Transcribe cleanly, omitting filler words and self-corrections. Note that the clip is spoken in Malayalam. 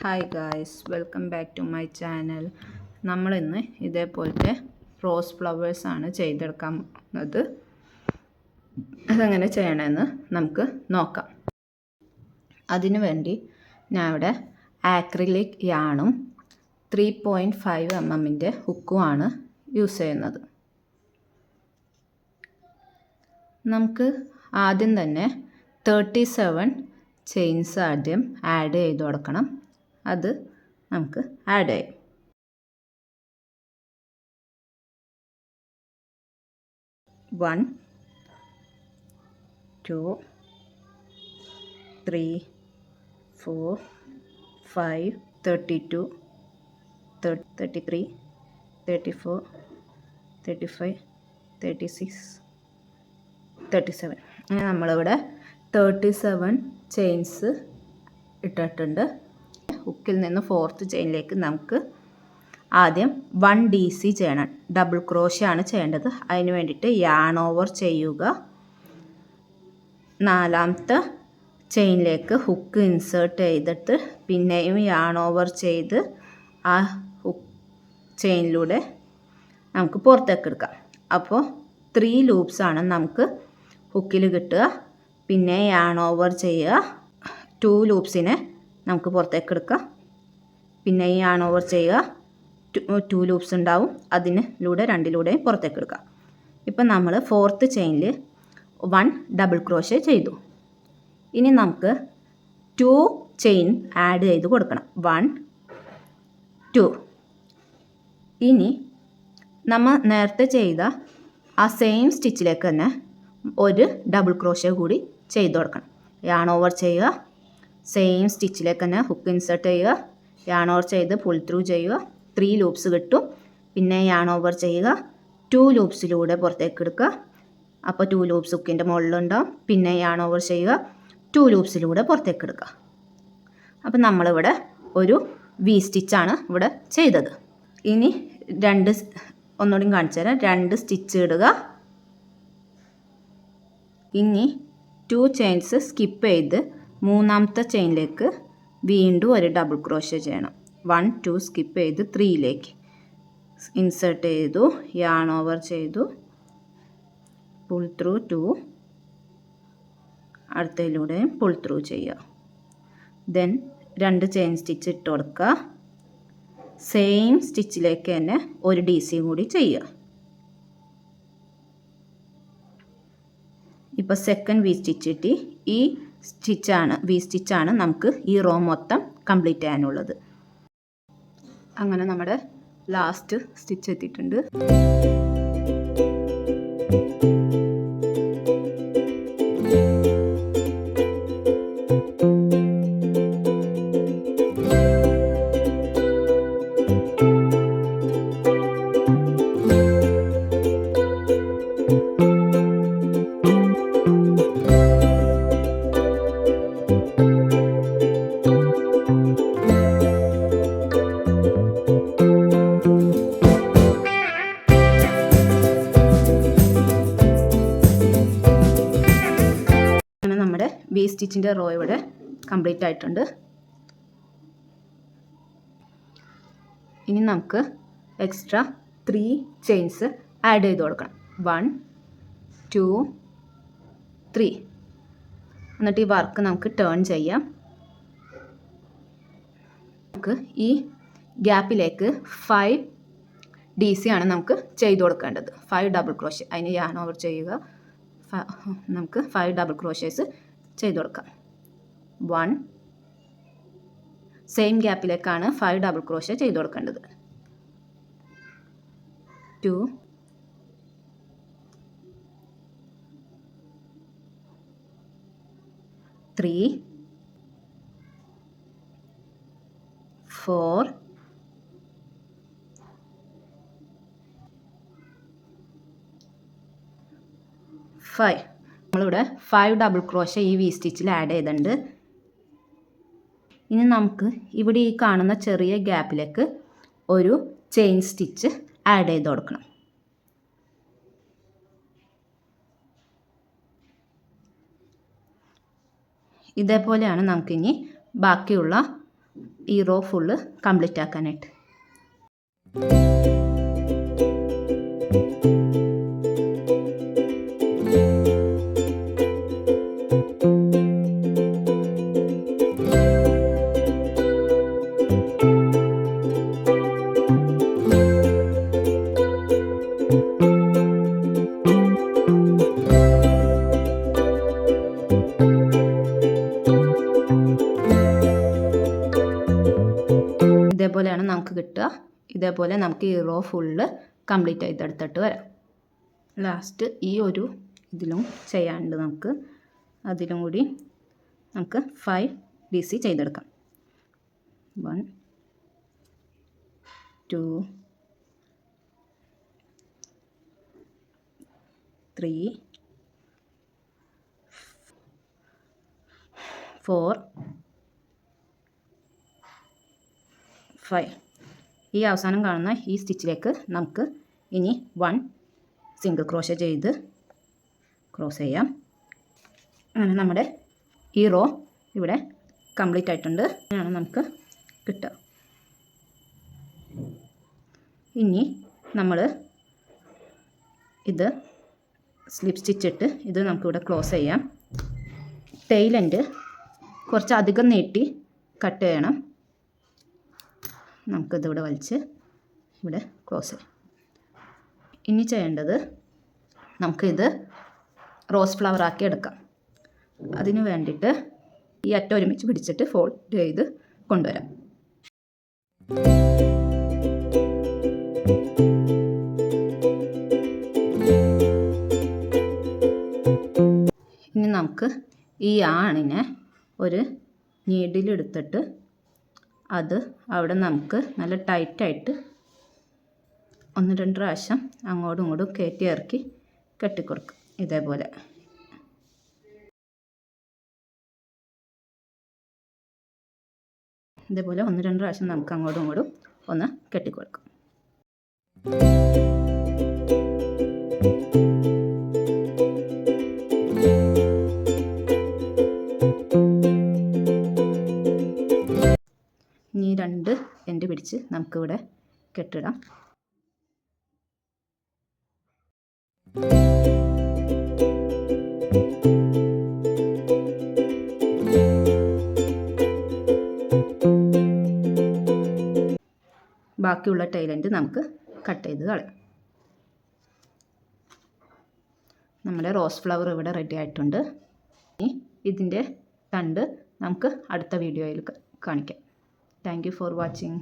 Hi guys, welcome back to my channel. നമ്മളിന്ന് ഇതേപോലത്തെ റോസ് ഫ്ലവേഴ്സാണ് ചെയ്തെടുക്കുന്നത്. അതെങ്ങനെ ചെയ്യണമെന്ന് നമുക്ക് നോക്കാം. അതിനു വേണ്ടി ഞാൻ ഇവിടെ ആക്രിലിക് യാണും 3.5 mm ഹുക്കുമാണ് യൂസ് ചെയ്യുന്നത്. നമുക്ക് ആദ്യം തന്നെ 37 ചെയിൻസ് ആദ്യം ആഡ് ചെയ്ത് കൊടുക്കണം. അത് നമുക്ക് ആഡ് ചെയ്യാം. 1 2 3 4 5 32 33 34 35 36 37 അങ്ങനെ നമ്മളിവിടെ 37 ചെയിൻസ് ഇട്ടിട്ടുണ്ട്. ഹുക്കിൽ നിന്ന് 4th ചെയിനിലേക്ക് നമുക്ക് ആദ്യം 1 DC ചെയ്യണം. ഡബിൾ ക്രോഷ്യ ആണ് ചെയ്യേണ്ടത്. അതിന് വേണ്ടിയിട്ട് യാൺ ഓവർ ചെയ്യുക. 4ാമത്തെ ചെയിനിലേക്ക് ഹുക്ക് ഇൻസേർട്ട് ചെയ്തിട്ട് പിന്നെയും യാൺ ഓവർ ചെയ്ത് ആ ഹുക്ക് ചെയിനിലൂടെ നമുക്ക് പുറത്തേക്ക് എടുക്കാം. അപ്പോൾ 3 ലൂപ്സാണ് നമുക്ക് ഹുക്കിൽ കിട്ടുക. പിന്നെ യാൺ ഓവർ ചെയ്യുക. 2 ലൂപ്സിനെ നമുക്ക് പുറത്തേക്ക് എടുക്കാം. പിന്നെ യാൺ ഓവർ ചെയ്യുക. 2 ലൂപ്സ് ഉണ്ടാവും. അതിലൂടെ 2ലൂടെയും പുറത്തേക്ക് എടുക്കാം. ഇപ്പം നമ്മൾ 4th ചെയിനിൽ 1 ഡബിൾ ക്രോഷ്യ ചെയ്തു. ഇനി നമുക്ക് 2 ചെയിൻ ആഡ് ചെയ്ത് കൊടുക്കണം. 1 2. ഇനി നമ്മൾ നേരത്തെ ചെയ്ത ആ സെയിം സ്റ്റിച്ചിലേക്ക് തന്നെ ഒരു ഡബിൾ ക്രോഷ്യ കൂടി ചെയ്ത് കൊടുക്കണം. യാൺ ഓവർ ചെയ്യുക. സെയിം സ്റ്റിച്ചിലേക്ക് തന്നെ ഹുക്ക് ഇൻസേർട്ട് ചെയ്യുക. യാൺ ഓവർ ചെയ്ത് പുൾ ത്രൂ ചെയ്യുക. 3 ലൂപ്സ് കിട്ടും. പിന്നെ യാൺ ഓവർ ചെയ്യുക. 2 ലൂപ്സിലൂടെ പുറത്തേക്ക് എടുക്കുക. അപ്പോൾ 2 ലൂപ്സ് ഹുക്കിൻ്റെ മുകളിലുണ്ടാവും. പിന്നെ യാൺ ഓവർ ചെയ്യുക. 2 ലൂപ്സിലൂടെ പുറത്തേക്ക് എടുക്കുക. അപ്പം നമ്മളിവിടെ ഒരു വി സ്റ്റിച്ചാണ് ഇവിടെ ചെയ്തത്. ഇനി ഒന്നുകൂടി കാണിച്ചു തരാം. 2 സ്റ്റിച്ച് ഇടുക. ഇനി 2 ചെയിൻസ് സ്കിപ്പ് ചെയ്ത് 3ാമത്തെ ചെയിനിലേക്ക് വീണ്ടും ഒരു ഡബിൾ ക്രോഷ്യ ചെയ്യണം. 1 2 സ്കിപ്പ് ചെയ്ത് 3ലേക്ക് ഇൻസേർട്ട് ചെയ്തു. യാൺ ഓവർ ചെയ്തു. Pull through 2. അടുത്തതിലൂടെയും പുൾ ത്രൂ ചെയ്യുക. ദെൻ 2 ചെയിൻ സ്റ്റിച്ച് ഇട്ട് കൊടുക്കുക. സെയിം സ്റ്റിച്ചിലേക്ക് തന്നെ ഒരു DC കൂടി ചെയ്യുക. ഇപ്പോൾ സെക്കൻഡ് വി സ്റ്റിച്ച് കിട്ടി. ഈ വി സ്റ്റിച്ചാണ് നമുക്ക് ഈ റോ മൊത്തം കംപ്ലീറ്റ് ചെയ്യാനുള്ളത്. അങ്ങനെ നമ്മുടെ ലാസ്റ്റ് സ്റ്റിച്ച് എത്തിയിട്ടുണ്ട്. നമ്മുടെ വി സ്റ്റിച്ചിൻ്റെ റോ ഇവിടെ കംപ്ലീറ്റ് ആയിട്ടുണ്ട്. ഇനി നമുക്ക് എക്സ്ട്രാ 3 ചെയിൻസ് ആഡ് ചെയ്ത് കൊടുക്കണം. 1 2 3. എന്നിട്ട് ഈ വർക്ക് നമുക്ക് ടേൺ ചെയ്യാം. നമുക്ക് ഈ ഗ്യാപ്പിലേക്ക് 5 DC ആണ് നമുക്ക് ചെയ്ത് കൊടുക്കേണ്ടത്. 5 ഡബിൾ ക്രോഷ്യ. അതിന് യാൺ ഓവർ ചെയ്യുക. നമുക്ക് 5 ഡബിൾ ക്രോഷ്യേഴ്സ് ചെയ്ത് കൊടുക്കാം. 1 സെയിം ഗ്യാപ്പിലേക്കാണ് 5 ഡബിൾ ക്രോഷ്യ ചെയ്ത് കൊടുക്കേണ്ടത്. 2 3 4 5. നമ്മളിവിടെ 5 ഡബിൾ ക്രോഷ്യ ഈ വി സ്റ്റിച്ചിൽ ആഡ് ചെയ്തിട്ടുണ്ട്. ഇനി നമുക്ക് ഇവിടെ ഈ കാണുന്ന ചെറിയ ഗ്യാപ്പിലേക്ക് ഒരു ചെയിൻ സ്റ്റിച്ച് ആഡ് ചെയ്ത് കൊടുക്കണം. ഇതേപോലെയാണ് നമുക്കിനി ബാക്കിയുള്ള ഈ റോ ഫുള്ള് കംപ്ലീറ്റ് ആക്കാനായിട്ട്. ഇതേപോലെയാണ് നമുക്ക് കിട്ടുക. ഇതേപോലെ നമുക്ക് ഈ റോ ഫുള്ള് കംപ്ലീറ്റ് ചെയ്തെടുത്തിട്ട് വരാം. ലാസ്റ്റ് ഈ ഒരു ഇതിലും ചെയ്യാണ്ട് നമുക്ക് അതിലും കൂടി നമുക്ക് 5 DC ചെയ്തെടുക്കാം. 1 2 3 4 5. ഈ അവസാനം കാണുന്ന ഈ സ്റ്റിച്ചിലേക്ക് നമുക്ക് ഇനി 1 സിംഗിൾ ക്രോഷേ ചെയ്ത് ക്രോസ് ചെയ്യാം. അങ്ങനെ നമ്മുടെ ഈ റോ ഇവിടെ കംപ്ലീറ്റ് ആയിട്ടുണ്ട്. അങ്ങനെയാണ് നമുക്ക് കിട്ടുക. ഇനി നമ്മൾ ഇത് സ്ലിപ്പ് സ്റ്റിച്ചിട്ട് ഇത് നമുക്കിവിടെ ക്ലോസ് ചെയ്യാം. ടെയിൽ എൻഡ് കുറച്ച് അധികം നീട്ടി കട്ട് ചെയ്യണം. നമുക്കിതിവിടെ വലിച്ച് ഇവിടെ ക്ലോസ് ചെയ്യാം. ഇനി ചെയ്യേണ്ടത് നമുക്കിത് റോസ് ഫ്ലവർ ആക്കി എടുക്കാം. അതിന് വേണ്ടിയിട്ട് ഈ അറ്റം ഒരുമിച്ച് പിടിച്ചിട്ട് ഫോൾഡ് ചെയ്ത് കൊണ്ടുവരാം. ഇനി നമുക്ക് ഈ ആണിനെ ഒരു നീഡിലെടുത്തിട്ട് അത് അവിടെ നമുക്ക് നല്ല ടൈറ്റായിട്ട് 1-2 പ്രാവശ്യം അങ്ങോട്ടും ഇങ്ങോട്ടും കയറ്റി ഇറക്കി കെട്ടിക്കൊടുക്കും. ഇതേപോലെ ഇതേപോലെ 1-2 പ്രാവശ്യം നമുക്ക് അങ്ങോട്ടും ഇങ്ങോട്ടും ഒന്ന് കെട്ടിക്കൊടുക്കും. ഇനി 2 എൻഡ് പിടിച്ച് നമുക്കിവിടെ കെട്ടിടാം. ബാക്കിയുള്ള ടൈലൻഡ് നമുക്ക് കട്ട് ചെയ്ത് കളയാം. നമ്മുടെ റോസ് ഫ്ലവർ ഇവിടെ റെഡി ആയിട്ടുണ്ട്. ഇനി ഇതിൻ്റെ തണ്ട് നമുക്ക് അടുത്ത വീഡിയോയിൽ കാണിക്കാം. Thank you for watching.